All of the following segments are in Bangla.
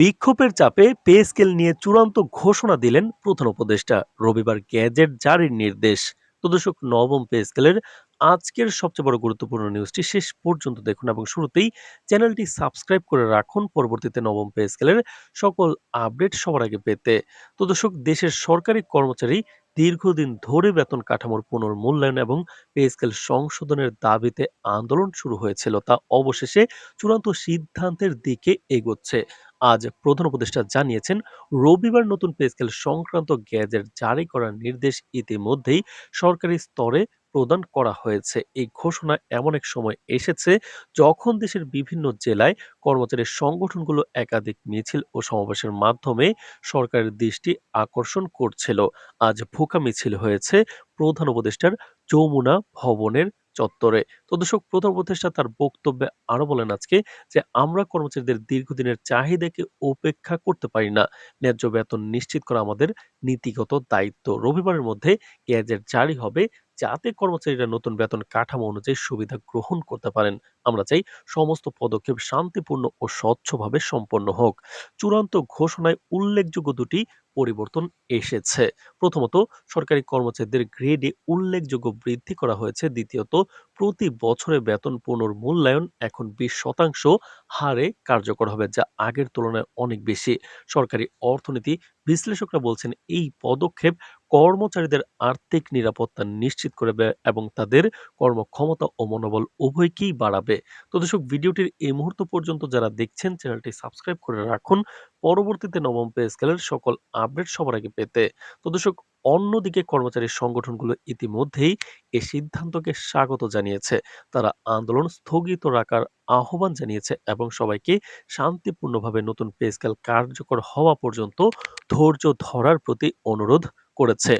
বিক্ষোভের চাপে পে স্কেল নিয়ে চূড়ান্ত ঘোষণা দিলেন প্রধান উপদেষ্টা। রবিবার গ্যাজেট জারির নির্দেশ। তো দর্শক, নবম পে স্কেলের আজকের সবচেয়ে বড় গুরুত্বপূর্ণ নিউজটি শেষ পর্যন্ত দেখুন এবং শুরুতেই চ্যানেলটি সাবস্ক্রাইব করে রাখুন পরবর্তীতে নবম পে স্কেলের সকল আপডেট সবার আগে পেতে। তো দর্শক, দেশের সরকারি কর্মচারী দীর্ঘদিন ধরে বেতন কাঠামোর পুনর্মূল্যায়ন এবং পে স্কেল সংশোধনের দাবিতে আন্দোলন শুরু হয়েছিল, তা অবশেষে চূড়ান্ত সিদ্ধান্তের দিকে এগোচ্ছে। আজ প্রধান উপদেষ্টা জানিয়েছেন, রবিবার নতুন পে স্কেল সংক্রান্ত গেজেট জারি করার নির্দেশ ইতিমধ্যেই সরকারি স্তরে প্রদান করা হয়েছে। এই ঘোষণা এমন এক সময় এসেছে যখন দেশের বিভিন্ন জেলায় কর্মচারীর সংগঠনগুলো একাধিক মিছিল ও সমাবেশের মাধ্যমে সরকারের দৃষ্টি আকর্ষণ করছিল। আজ ভোকা মিছিল হয়েছে প্রধান উপদেষ্টার যমুনা ভবনের চত্বরে। তো দর্শক, প্রধান উপদেষ্টা তার বক্তব্যে আরো বলেন আজকে যে আমরা কর্মচারীদের দীর্ঘদিনের চাহিদাকে উপেক্ষা করতে পারি না। ন্যায্য বেতন নিশ্চিত করা আমাদের নীতিগত দায়িত্ব। রবিবারের মধ্যে গেজেট জারি হবে যাতে কর্মচারীরা নতুন বেতন কাঠামো অনুযায়ী সুবিধা গ্রহণ করতে পারেন। আমরা চাই সমস্ত পদক্ষেপ শান্তিপূর্ণ ও স্বচ্ছভাবে সম্পন্ন হোক। চূড়ান্ত ঘোষণায় উল্লেখযোগ্য দুটি পরিবর্তন এসেছে। প্রথমত, সরকারি কর্মচারীদের গ্রেডে উল্লেখযোগ্য বৃদ্ধি করা হয়েছে। দ্বিতীয়ত, প্রতি বছরে বেতন পুনর্মূল্যায়ন এখন 20% হারে কার্যকর হবে, যা আগের তুলনায় অনেক বেশি। সরকারি অর্থনীতি বিশ্লেষকরা বলছেন, এই পদক্ষেপ কর্মচারীদের আর্থিক নিরাপত্তা নিশ্চিত করবে এবং তাদের কর্মক্ষমতা ও মনোবল উভয়কেই বাড়াবে। তো দর্শক, ভিডিওটির এই মুহূর্ত পর্যন্ত যারা দেখছেন চ্যানেলটি সাবস্ক্রাইব করে রাখুন পরবর্তীতে নবম পে স্কেলের সকল আপডেট সবার আগে পেতে। তো দর্শক, অন্যদিকে কর্মচারী সংগঠনগুলো ইতিমধ্যেই এই সিদ্ধান্তকে স্বাগত জানিয়েছে। তারা আন্দোলন স্থগিত রাখার আহ্বান জানিয়েছে এবং সবাইকে শান্তিপূর্ণভাবে নতুন পে স্কেল কার্যকর হওয়া পর্যন্ত ধৈর্য ধরার প্রতি অনুরোধ করেছে।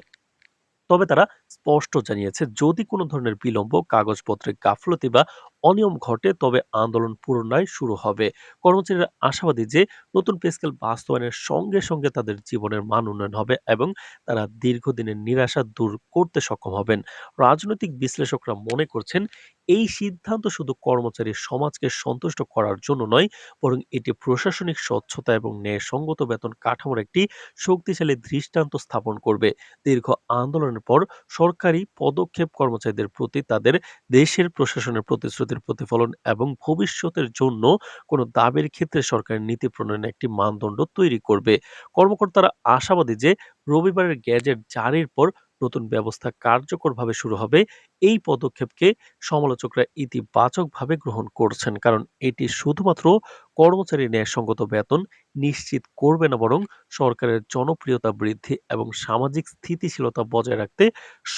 তবে তারা স্পষ্ট জানিয়েছে, যদি কোনো ধরনের বিলম্ব, কাগজপত্রে গাফলতি বা অনিয়ম ঘটে তবে আন্দোলন পুনরায় শুরু হবে। কর্মচারীরা আশাবাদী যে নতুন পে স্কেল বাস্তবায়নের সঙ্গে সঙ্গে তাদের জীবনের মান উন্নয়ন হবে এবং তারা দীর্ঘদিনের নিরাশা দূর করতে সক্ষম হবেন। রাজনৈতিক বিশ্লেষকরা মনে করছেন, এই সিদ্ধান্ত শুধু কর্মচারী সমাজকে সন্তুষ্ট করার জন্য নয়, বরং এটি প্রশাসনিক স্বচ্ছতা এবং ন্যায়সঙ্গত বেতন কাঠামোর একটি শক্তিশালী দৃষ্টান্ত স্থাপন করবে। দীর্ঘ আন্দোলনের পর সরকারি পদক্ষেপ কর্মচারীদের প্রতি তাদের দেশের প্রশাসনের প্রতিশ্রুতির প্রতিফলন এবং ভবিষ্যতের জন্য কোনো দাবির ক্ষেত্রে সরকারের নীতি প্রণয়নে একটি মানদণ্ড তৈরি করবে। কর্মকর্তারা আশাবাদী যে রবিবারের গ্যাজেট জারির পর নতুন ব্যবস্থা কার্যকরভাবে শুরু হবে। এই পদক্ষেপকে সমালোচকরা ইতিবাচকভাবে গ্রহণ করছেন, কারণ এটি শুধুমাত্র কর্মচারীর ন্যায়সঙ্গত বেতন নিশ্চিত করবে না, বরং সরকারের জনপ্রিয়তা বৃদ্ধি এবং সামাজিক স্থিতিশীলতা বজায় রাখতে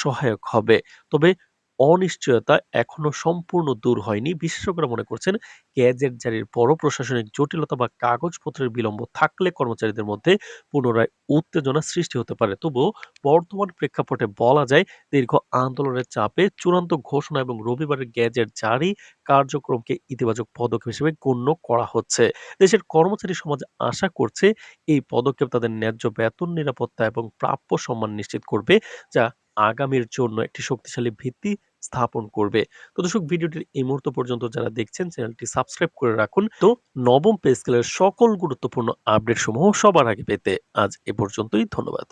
সহায়ক হবে। তবে অনিশ্চয়তা এখনো সম্পূর্ণ দূর হয়নি। বিশেষজ্ঞরা মনে করছেন, গ্যাজেট জারির পরও প্রশাসনিক জটিলতা বা কাগজপত্রের বিলম্ব থাকলে কর্মচারীদের মধ্যে পুনরায় উত্তেজনা সৃষ্টি হতে পারে। তবুও বর্তমান প্রেক্ষাপটে বলা যায়, দীর্ঘ আন্দোলনের চাপে চূড়ান্ত ঘোষণা এবং রবিবারের গ্যাজেট জারি কার্যক্রমকে ইতিবাচক পদক্ষেপ হিসেবে গণ্য করা হচ্ছে। দেশের কর্মচারী সমাজ আশা করছে, এই পদক্ষেপ তাদের ন্যায্য বেতন, নিরাপত্তা এবং প্রাপ্য সম্মান নিশ্চিত করবে, যা আগামীর জন্য একটি শক্তিশালী ভিত্তি স্থাপন করবে। তো দর্শক, ভিডিওটির এই মুহূর্ত পর্যন্ত যারা দেখছেন চ্যানেলটি সাবস্ক্রাইব করে রাখুন। তো নবম পে স্কেলের সকল গুরুত্বপূর্ণ আপডেট সমূহ সবার আগে পেতে আজ এ পর্যন্তই। ধন্যবাদ।